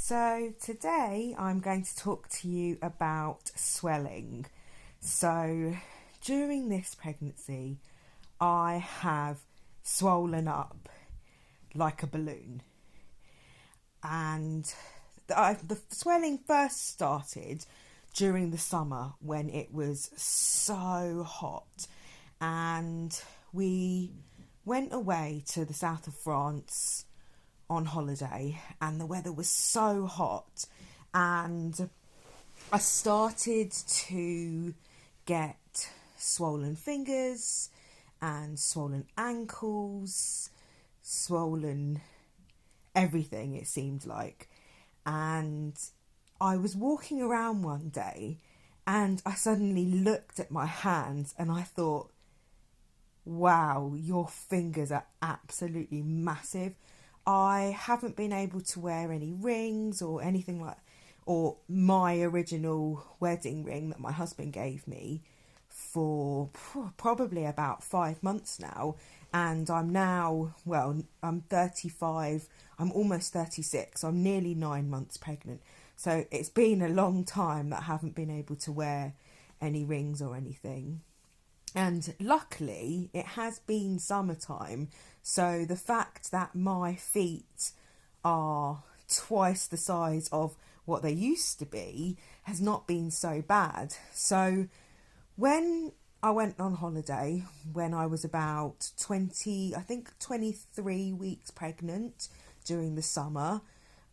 So today I'm going to talk to you about swelling. So during this pregnancy, I have swollen up like a balloon. And the swelling first started during the summer when it was so hot. And we went away to the south of France on holiday, and the weather was so hot, and I started to get swollen fingers and swollen ankles, swollen everything, it seemed like. And I was walking around one day and I suddenly looked at my hands and I thought, wow, your fingers are absolutely massive. I haven't been able to wear any rings or anything like, or my original wedding ring that my husband gave me for probably about 5 months now. And I'm 35, I'm almost 36, so I'm nearly 9 months pregnant. So it's been a long time that I haven't been able to wear any rings or anything. And luckily, it has been summertime, so the fact that my feet are twice the size of what they used to be has not been so bad. So when I went on holiday, when I was about 23 weeks pregnant during the summer,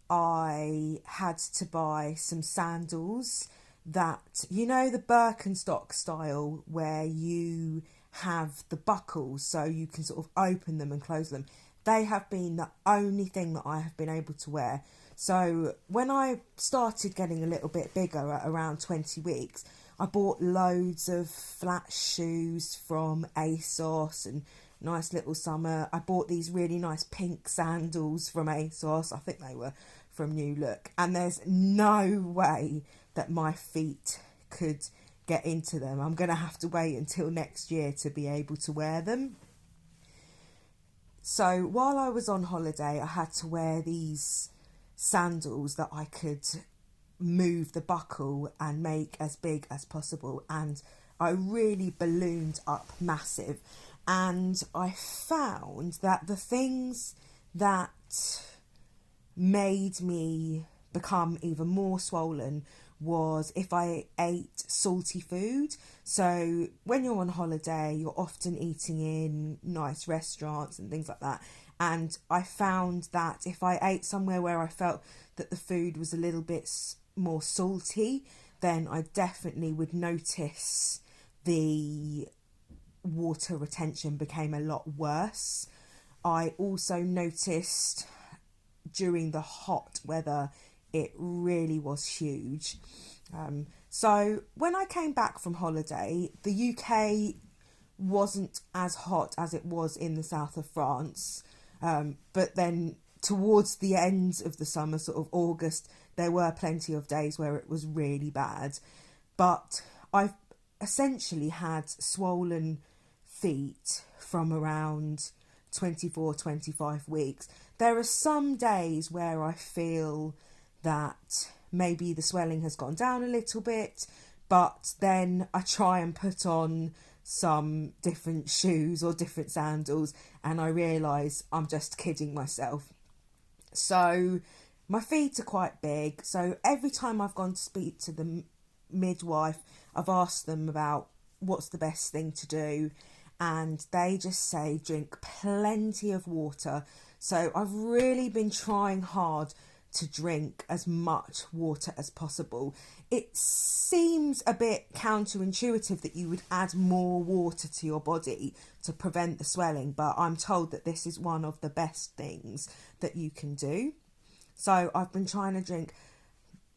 I had to buy some sandals that, you know, the Birkenstock style where you have the buckles so you can sort of open them and close them. They have been the only thing that I have been able to wear. So when I started getting a little bit bigger at around 20 weeks, I bought loads of flat shoes from ASOS and nice little summer. I bought these really nice pink sandals from ASOS. I think they were from New Look. And there's no way that my feet could get into them. I'm going to have to wait until next year to be able to wear them. So while I was on holiday, I had to wear these sandals that I could move the buckle and make as big as possible. And I really ballooned up massive. And I found that the things that made me become even more swollen was if I ate salty food. So when you're on holiday, you're often eating in nice restaurants and things like that. And I found that if I ate somewhere where I felt that the food was a little bit more salty, then I definitely would notice the water retention became a lot worse. I also noticed during the hot weather, it really was huge. So when I came back from holiday, the UK wasn't as hot as it was in the south of France. But then towards the end of the summer, sort of August, there were plenty of days where it was really bad. But I've essentially had swollen feet from around 24-25 weeks. There are some days where I feel that maybe the swelling has gone down a little bit, but then I try and put on some different shoes or different sandals and I realise I'm just kidding myself. So my feet are quite big, so every time I've gone to speak to the midwife, I've asked them about what's the best thing to do, and they just say drink plenty of water. So I've really been trying hard to drink as much water as possible. It seems a bit counterintuitive that you would add more water to your body to prevent the swelling, but I'm told that this is one of the best things that you can do. So I've been trying to drink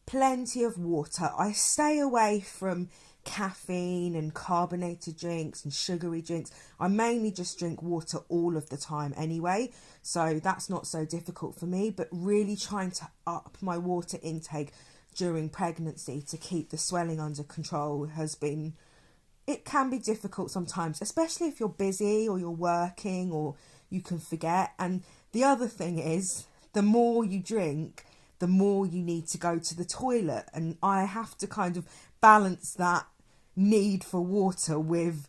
plenty of water. I stay away from caffeine and carbonated drinks and sugary drinks. I mainly just drink water all of the time anyway, so that's not so difficult for me, but really trying to up my water intake during pregnancy to keep the swelling under control it can be difficult sometimes, especially if you're busy or you're working or you can forget. And the other thing is, the more you drink, the more you need to go to the toilet. And I have to kind of balance that need for water with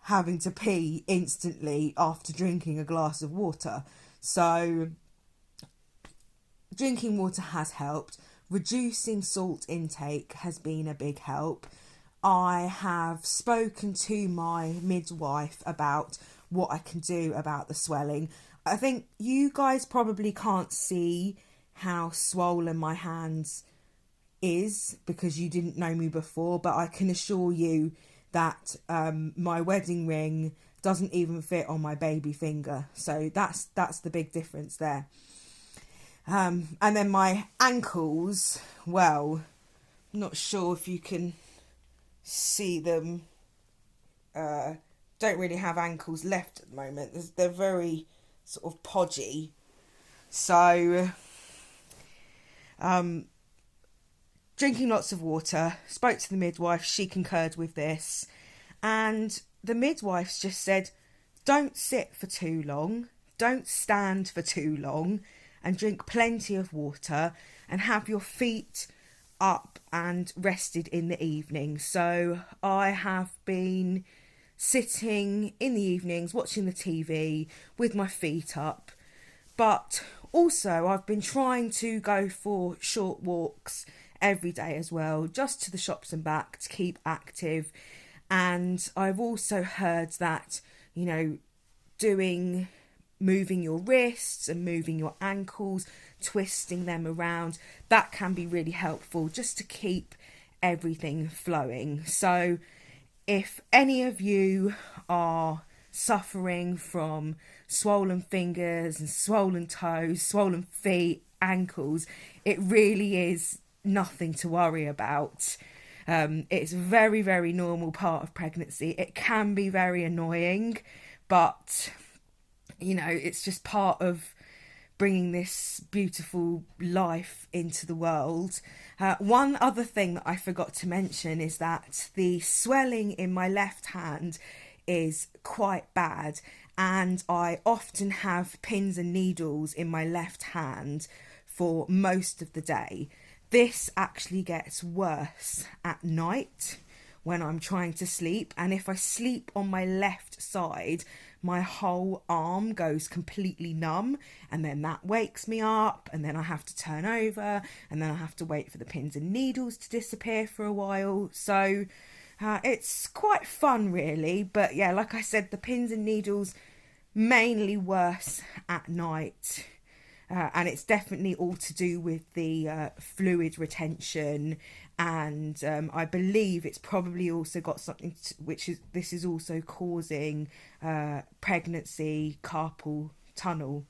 having to pee instantly after drinking a glass of water. So drinking water has helped. Reducing salt intake has been a big help. I have spoken to my midwife about what I can do about the swelling. I think you guys probably can't see how swollen my hands is because you didn't know me before, but I can assure you that my wedding ring doesn't even fit on my baby finger. So that's the big difference there. And then my ankles, well, I'm not sure if you can see them. Don't really have ankles left at the moment. They're very sort of podgy. So drinking lots of water, spoke to the midwife, she concurred with this, and the midwife just said, don't sit for too long, don't stand for too long, and drink plenty of water and have your feet up and rested in the evening. So I have been sitting in the evenings watching the TV with my feet up, but also I've been trying to go for short walks every day as well, just to the shops and back to keep active. And I've also heard that, you know, moving your wrists and moving your ankles, twisting them around, that can be really helpful just to keep everything flowing. So if any of you are suffering from swollen fingers and swollen toes, swollen feet, ankles, it really is nothing to worry about. It's a very, very normal part of pregnancy. It can be very annoying, but you know, it's just part of bringing this beautiful life into the world. One other thing that I forgot to mention is that the swelling in my left hand is quite bad, and I often have pins and needles in my left hand for most of the day. This actually gets worse at night when I'm trying to sleep, and if I sleep on my left side, my whole arm goes completely numb, and then that wakes me up, and then I have to turn over, and then I have to wait for the pins and needles to disappear for a while. So it's quite fun really, but yeah, like I said, the pins and needles mainly worse at night. And it's definitely all to do with the fluid retention, and I believe it's probably also got something this is also causing pregnancy carpal tunnel.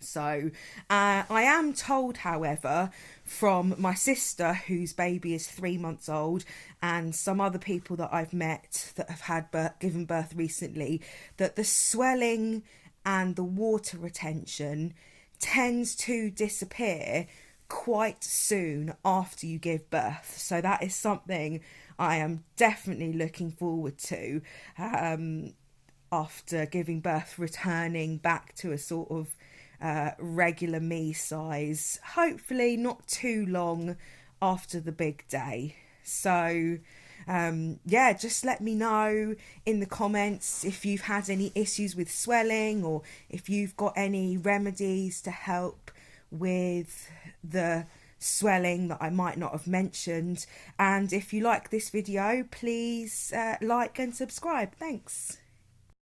So I am told, however, from my sister whose baby is 3 months old, and some other people that I've met that have had given birth recently, that the swelling and the water retention tends to disappear quite soon after you give birth. So that is something I am definitely looking forward to, after giving birth, returning back to a sort of regular me size, hopefully not too long after the big day. So yeah, just let me know in the comments if you've had any issues with swelling, or if you've got any remedies to help with the swelling that I might not have mentioned. And if you like this video, please like and subscribe. Thanks.